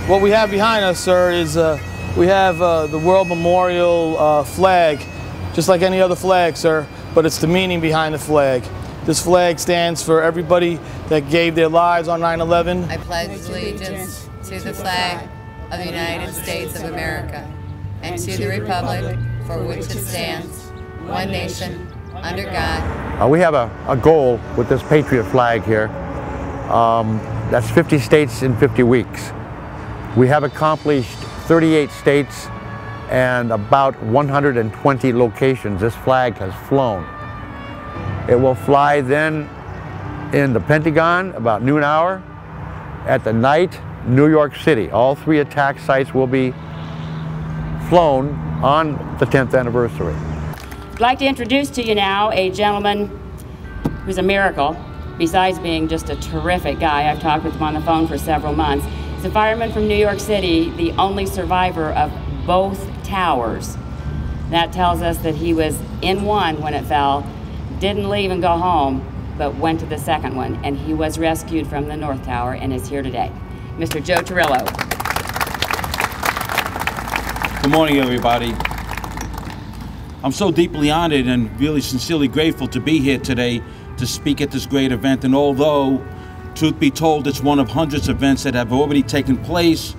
What we have behind us, sir, is we have the World Memorial flag, just like any other flag, sir, but it's the meaning behind the flag. This flag stands for everybody that gave their lives on 9/11. I pledge allegiance to the flag of the United States of America and to the republic for which it stands, one nation, under God. We have a goal with this Patriot flag here. That's 50 states in 50 weeks. We have accomplished 38 states and about 120 locations this flag has flown. It will fly then in the Pentagon about noon hour, at the night, New York City. All 3 attack sites will be flown on the 10th anniversary. I'd like to introduce to you now a gentleman who's a miracle, besides being just a terrific guy. I've talked with him on the phone for several months. He's a fireman from New York City, the only survivor of both towers. That tells us that he was in one when it fell, didn't leave and go home, but went to the second one, and he was rescued from the North Tower and is here today. Mr. Joe Torrillo. Good morning, everybody. I'm so deeply honored and really sincerely grateful to be here today to speak at this great event. And although, truth be told, it's one of hundreds of events that have already taken place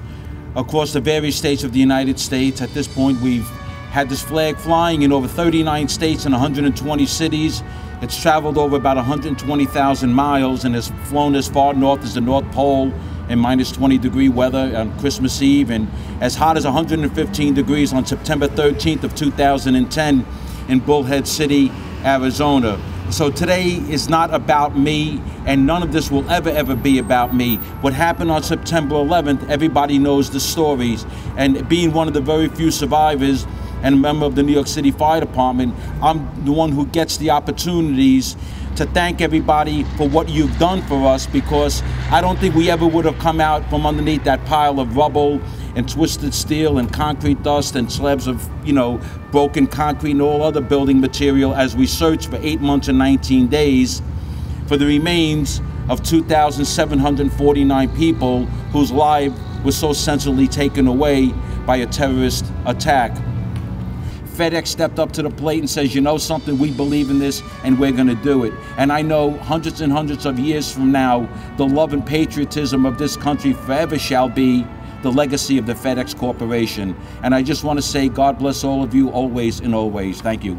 across the various states of the United States. At this point, we've had this flag flying in over 39 states and 120 cities. It's traveled over about 120,000 miles and has flown as far north as the North Pole in minus 20-degree weather on Christmas Eve, and as hot as 115 degrees on September 13th of 2010 in Bullhead City, Arizona. So today is not about me, and none of this will ever be about me. What happened on September 11th, everybody knows the stories, and being one of the very few survivors and a member of the New York City Fire Department, I'm the one who gets the opportunities to thank everybody for what you've done for us, because I don't think we ever would have come out from underneath that pile of rubble and twisted steel and concrete dust and slabs of, broken concrete and all other building material as we searched for 8 months and 19 days for the remains of 2,749 people whose life was so senselessly taken away by a terrorist attack. FedEx stepped up to the plate and says, you know something, we believe in this and we're going to do it. And I know hundreds and hundreds of years from now, the love and patriotism of this country forever shall be the legacy of the FedEx Corporation. And I just want to say, God bless all of you always and always. Thank you.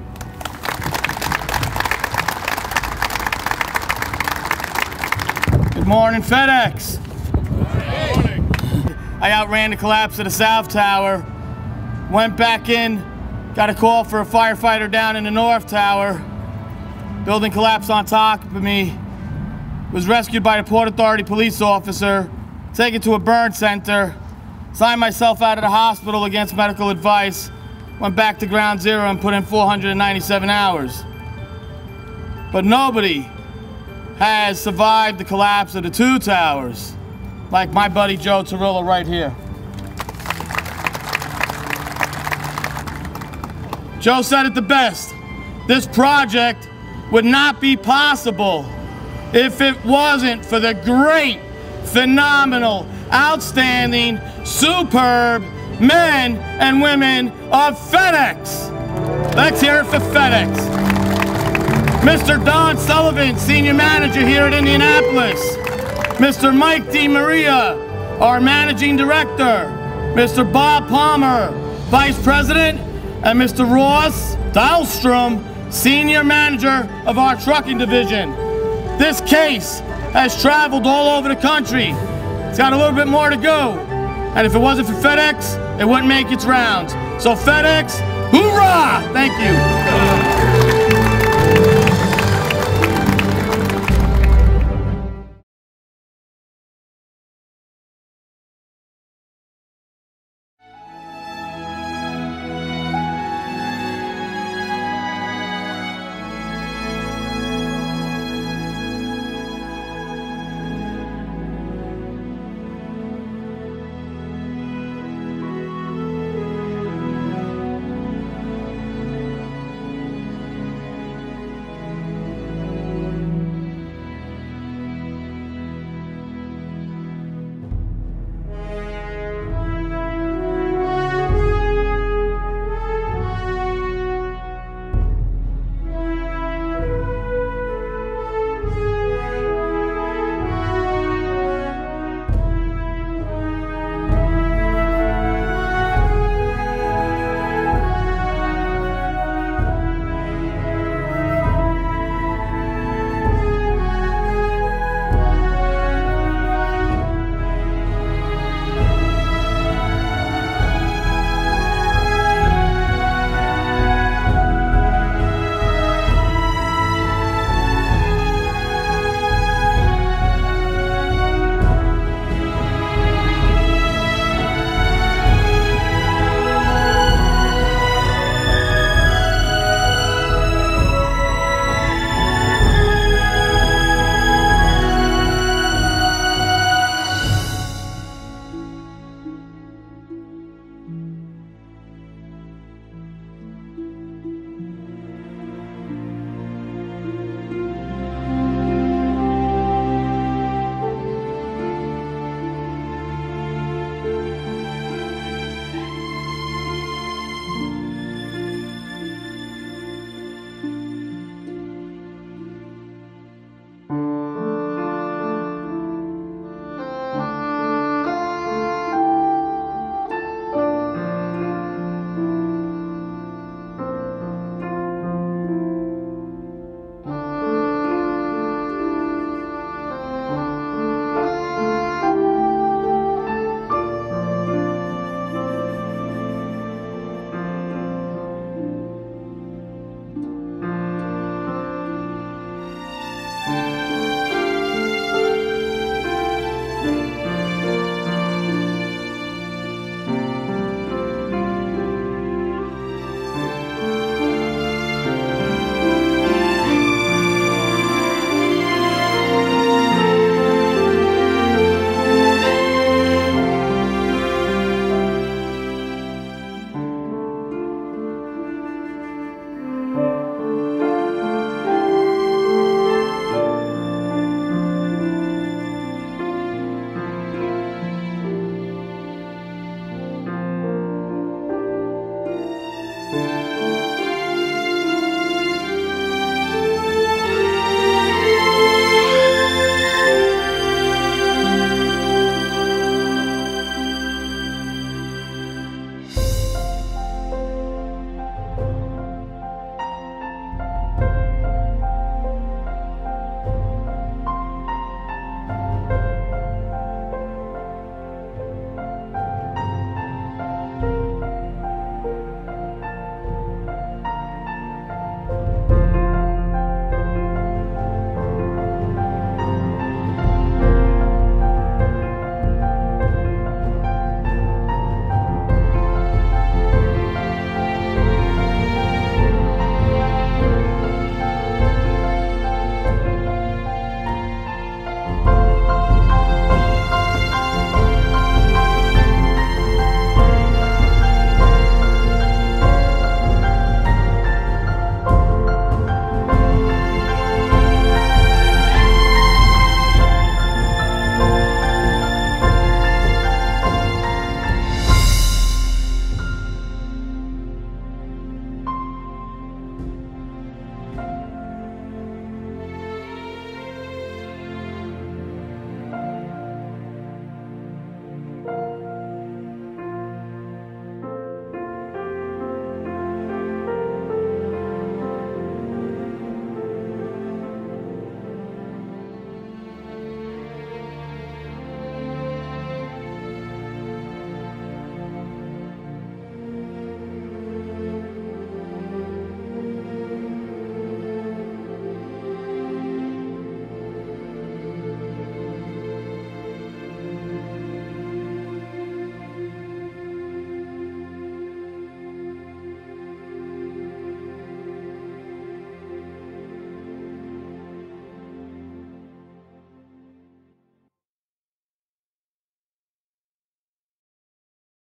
Good morning, FedEx. Good morning. I outran the collapse of the South Tower, went back in, got a call for a firefighter down in the North Tower. Building collapsed on top of me. Was rescued by a Port Authority police officer, taken to a burn center, signed myself out of the hospital against medical advice, went back to ground zero and put in 497 hours. But nobody has survived the collapse of the 2 towers, like my buddy Joe Torrillo right here. Joe said it the best. This project would not be possible if it wasn't for the great, phenomenal, outstanding, superb men and women of FedEx. Let's hear it for FedEx. Mr. Don Sullivan, Senior Manager here at Indianapolis. Mr. Mike DeMaria, our Managing Director. Mr. Bob Palmer, Vice President. And Mr. Ross Dahlstrom, Senior Manager of our trucking division. This case has traveled all over the country. It's got a little bit more to go. And if it wasn't for FedEx, it wouldn't make its rounds. So FedEx, hoorah! Thank you.